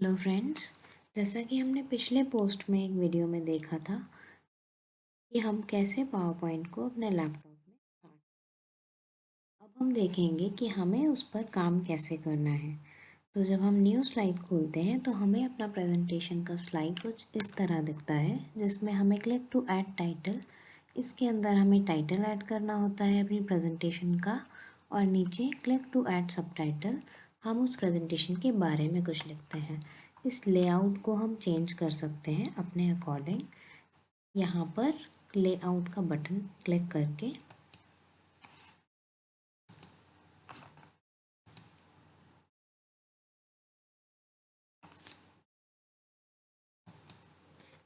Hello friends. जैसा कि हमने पिछले पोस्ट में एक वीडियो में देखा था कि हम कैसे पावर पॉइंट को अपने लैपटॉप में start- अब हम देखेंगे कि हमें उस पर काम कैसे करना है। तो जब हम न्यू स्लाइड खोलते हैं तो हमें अपना प्रेजेंटेशन का स्लाइड कुछ इस तरह दिखता है, जिसमें हमें क्लिक टू ऐड टाइटल, इसके अंदर हमें टाइटल ऐड करना होता है अपनी प्रेजेंटेशन का, और नीचे क्लिक टू ऐड सबटाइटल, हम उस प्रेजेंटेशन के बारे में कुछ लिखते हैं। इस लेआउट को हम चेंज कर सकते हैं अपने अकॉर्डिंग। यहाँ पर लेआउट का बटन क्लिक करके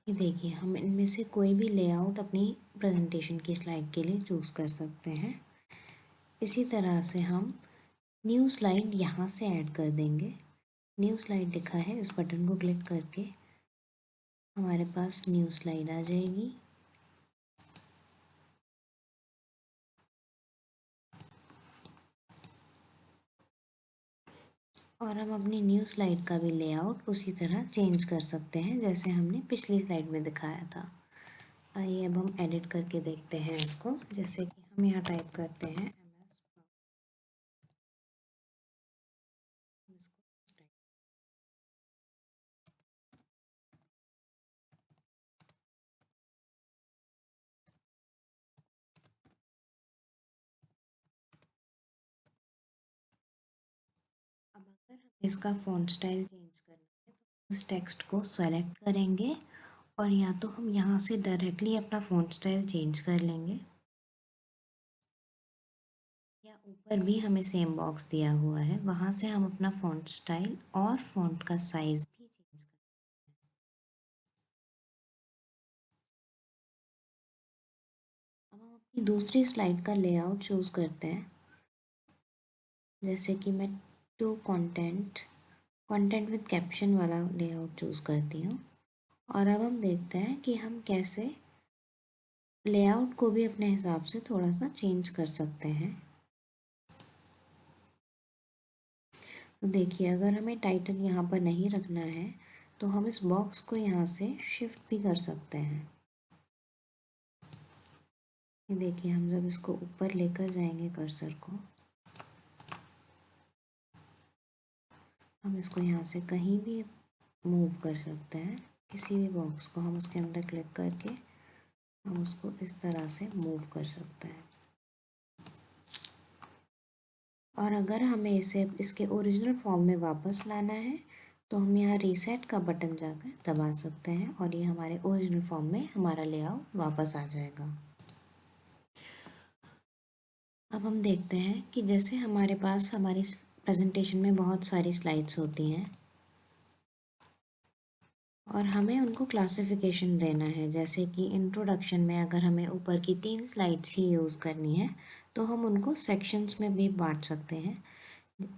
ये देखिए, हम इनमें से कोई भी लेआउट अपनी प्रेजेंटेशन की स्लाइड के लिए चूज़ कर सकते हैं। इसी तरह से हम न्यू स्लाइड यहाँ से ऐड कर देंगे। न्यू स्लाइड लिखा है, इस बटन को क्लिक करके हमारे पास न्यू स्लाइड आ जाएगी। और हम अपनी न्यू स्लाइड का भी लेआउट उसी तरह चेंज कर सकते हैं जैसे हमने पिछली स्लाइड में दिखाया था। आइए अब हम एडिट करके देखते हैं इसको। जैसे कि हम यहाँ टाइप करते हैं MS। अब अगर हमें इसका फ़ॉन्ट स्टाइल चेंज करना है तो उस टेक्स्ट को सेलेक्ट करेंगे और या तो हम यहाँ से डायरेक्टली अपना फ़ॉन्ट स्टाइल चेंज कर लेंगे, या ऊपर भी हमें सेम बॉक्स दिया हुआ है, वहाँ से हम अपना फ़ॉन्ट स्टाइल और फ़ॉन्ट का साइज़ भी चेंज कर। अब हम अपनी दूसरी स्लाइड का लेआउट चूज़ करते हैं। जैसे कि मैं two content content with caption वाला लेआउट चूज़ करती हूँ। और अब हम देखते हैं कि हम कैसे लेआउट को भी अपने हिसाब से थोड़ा सा चेंज कर सकते हैं। तो देखिए, अगर हमें टाइटल यहाँ पर नहीं रखना है तो हम इस बॉक्स को यहाँ से शिफ्ट भी कर सकते हैं। ये देखिए, हम जब इसको ऊपर लेकर जाएंगे कर्सर को, हम इसको यहाँ से कहीं भी मूव कर सकते हैं। किसी भी बॉक्स को हम उसके अंदर क्लिक करके हम उसको इस तरह से मूव कर सकते हैं। और अगर हमें इसे इसके ओरिजिनल फॉर्म में वापस लाना है तो हम यहाँ रीसेट का बटन जाकर दबा सकते हैं और ये हमारे ओरिजिनल फॉर्म में हमारा लेआउट वापस आ जाएगा। अब हम देखते हैं कि जैसे हमारे पास हमारी प्रेजेंटेशन में बहुत सारी स्लाइड्स होती हैं और हमें उनको क्लासिफिकेशन देना है। जैसे कि इंट्रोडक्शन में अगर हमें ऊपर की 3 स्लाइड्स ही यूज़ करनी है तो हम उनको सेक्शंस में भी बांट सकते हैं,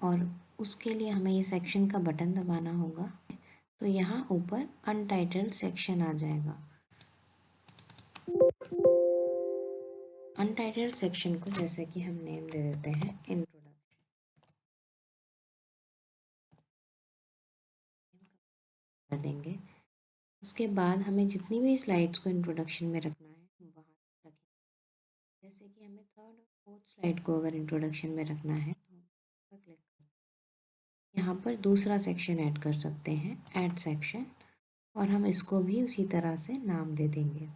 और उसके लिए हमें ये सेक्शन का बटन दबाना होगा। तो यहाँ ऊपर अनटाइटल्ड सेक्शन आ जाएगा। अनटाइटल्ड सेक्शन को जैसे कि हम नेम दे देते हैं इंट्रोडक्शन कर देंगे। उसके बाद हमें जितनी भी स्लाइड्स को इंट्रोडक्शन में रखना है हम वहाँ रखेंगे। जैसे कि हमें थर्ड और फोर्थ स्लाइड को अगर इंट्रोडक्शन में रखना है तो हम पर क्लिक करें। यहाँ पर दूसरा सेक्शन ऐड कर सकते हैं, ऐड सेक्शन, और हम इसको भी उसी तरह से नाम दे देंगे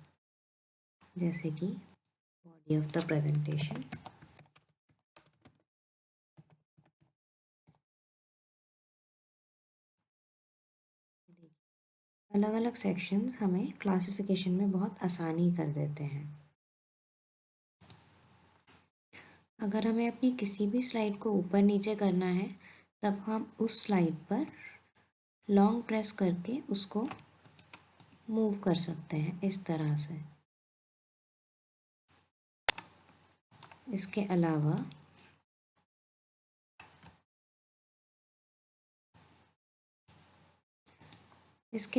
जैसे कि बॉडी ऑफ द प्रेजेंटेशन। अलग अलग सेक्शंस हमें क्लासिफिकेशन में बहुत आसानी कर देते हैं। अगर हमें अपनी किसी भी स्लाइड को ऊपर नीचे करना है तब हम उस स्लाइड पर लॉन्ग प्रेस करके उसको मूव कर सकते हैं इस तरह से। इसके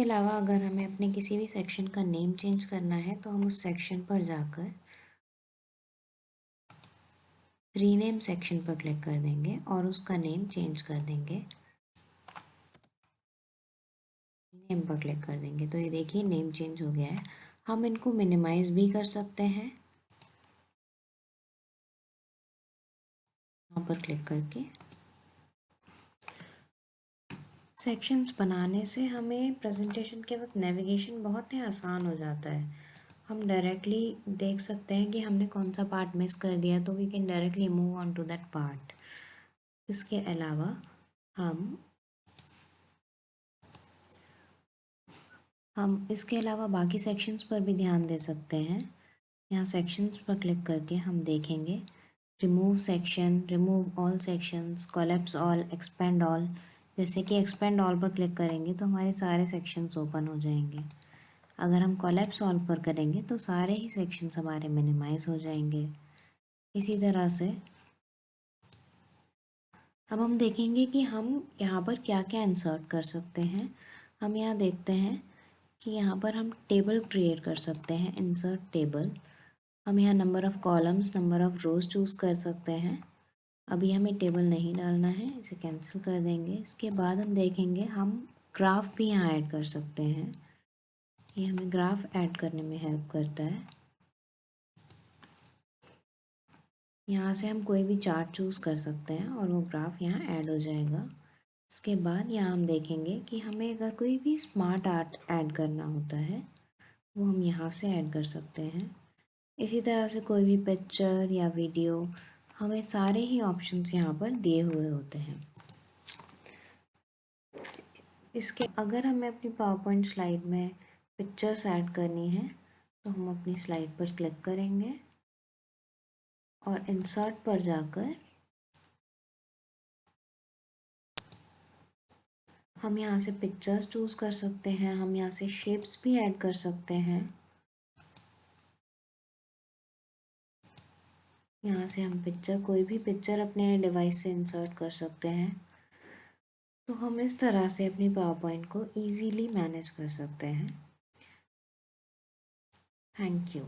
अलावा अगर हमें अपने किसी भी सेक्शन का नेम चेंज करना है तो हम उस सेक्शन पर जाकर रीनेम सेक्शन पर क्लिक कर देंगे और उसका नेम चेंज कर देंगे। नेम पर क्लिक कर देंगे तो ये देखिए नेम चेंज हो गया है। हम इनको मिनिमाइज भी कर सकते हैं यहाँ पर क्लिक करके। सेक्शंस बनाने से हमें प्रेजेंटेशन के वक्त नेविगेशन बहुत ही आसान हो जाता है। हम डायरेक्टली देख सकते हैं कि हमने कौन सा पार्ट मिस कर दिया, तो we can directly move on to that part. इसके अलावा हम इसके अलावा बाकी सेक्शंस पर भी ध्यान दे सकते हैं। यहाँ सेक्शंस पर क्लिक करके हम देखेंगे remove section, remove all sections, collapse all, expand all. जैसे कि एक्सपेंड ऑल पर क्लिक करेंगे तो हमारे सारे सेक्शंस ओपन हो जाएंगे। अगर हम कोलैप्स ऑल पर करेंगे तो सारे ही सेक्शंस हमारे मिनिमाइज हो जाएंगे। इसी तरह से अब हम देखेंगे कि हम यहाँ पर क्या क्या इंसर्ट कर सकते हैं। हम यहाँ देखते हैं कि यहाँ पर हम टेबल क्रिएट कर सकते हैं, इंसर्ट टेबल। हम यहाँ number of columns, number of rows choose कर सकते हैं। अभी हमें टेबल नहीं डालना है, इसे कैंसिल कर देंगे। इसके बाद हम देखेंगे हम ग्राफ भी यहाँ ऐड कर सकते हैं। ये हमें ग्राफ ऐड करने में हेल्प करता है। यहाँ से हम कोई भी चार्ट चूज़ कर सकते हैं और वो ग्राफ यहाँ ऐड हो जाएगा। इसके बाद यहाँ हम देखेंगे कि हमें अगर कोई भी स्मार्ट आर्ट ऐड करना होता है वो हम यहाँ से ऐड कर सकते हैं। इसी तरह से कोई भी पिक्चर या वीडियो, हमें सारे ही ऑप्शंस यहाँ पर दिए हुए होते हैं। इसके अगर हमें अपनी पावर पॉइंट स्लाइड में पिक्चर्स ऐड करनी है तो हम अपनी स्लाइड पर क्लिक करेंगे और इंसर्ट पर जाकर हम यहाँ से पिक्चर्स चूज़ कर सकते हैं। हम यहाँ से शेप्स भी ऐड कर सकते हैं। यहाँ से हम कोई भी पिक्चर अपने डिवाइस से इंसर्ट कर सकते हैं। तो हम इस तरह से अपनी पावर पॉइंट को ईजीली मैनेज कर सकते हैं। Thank you.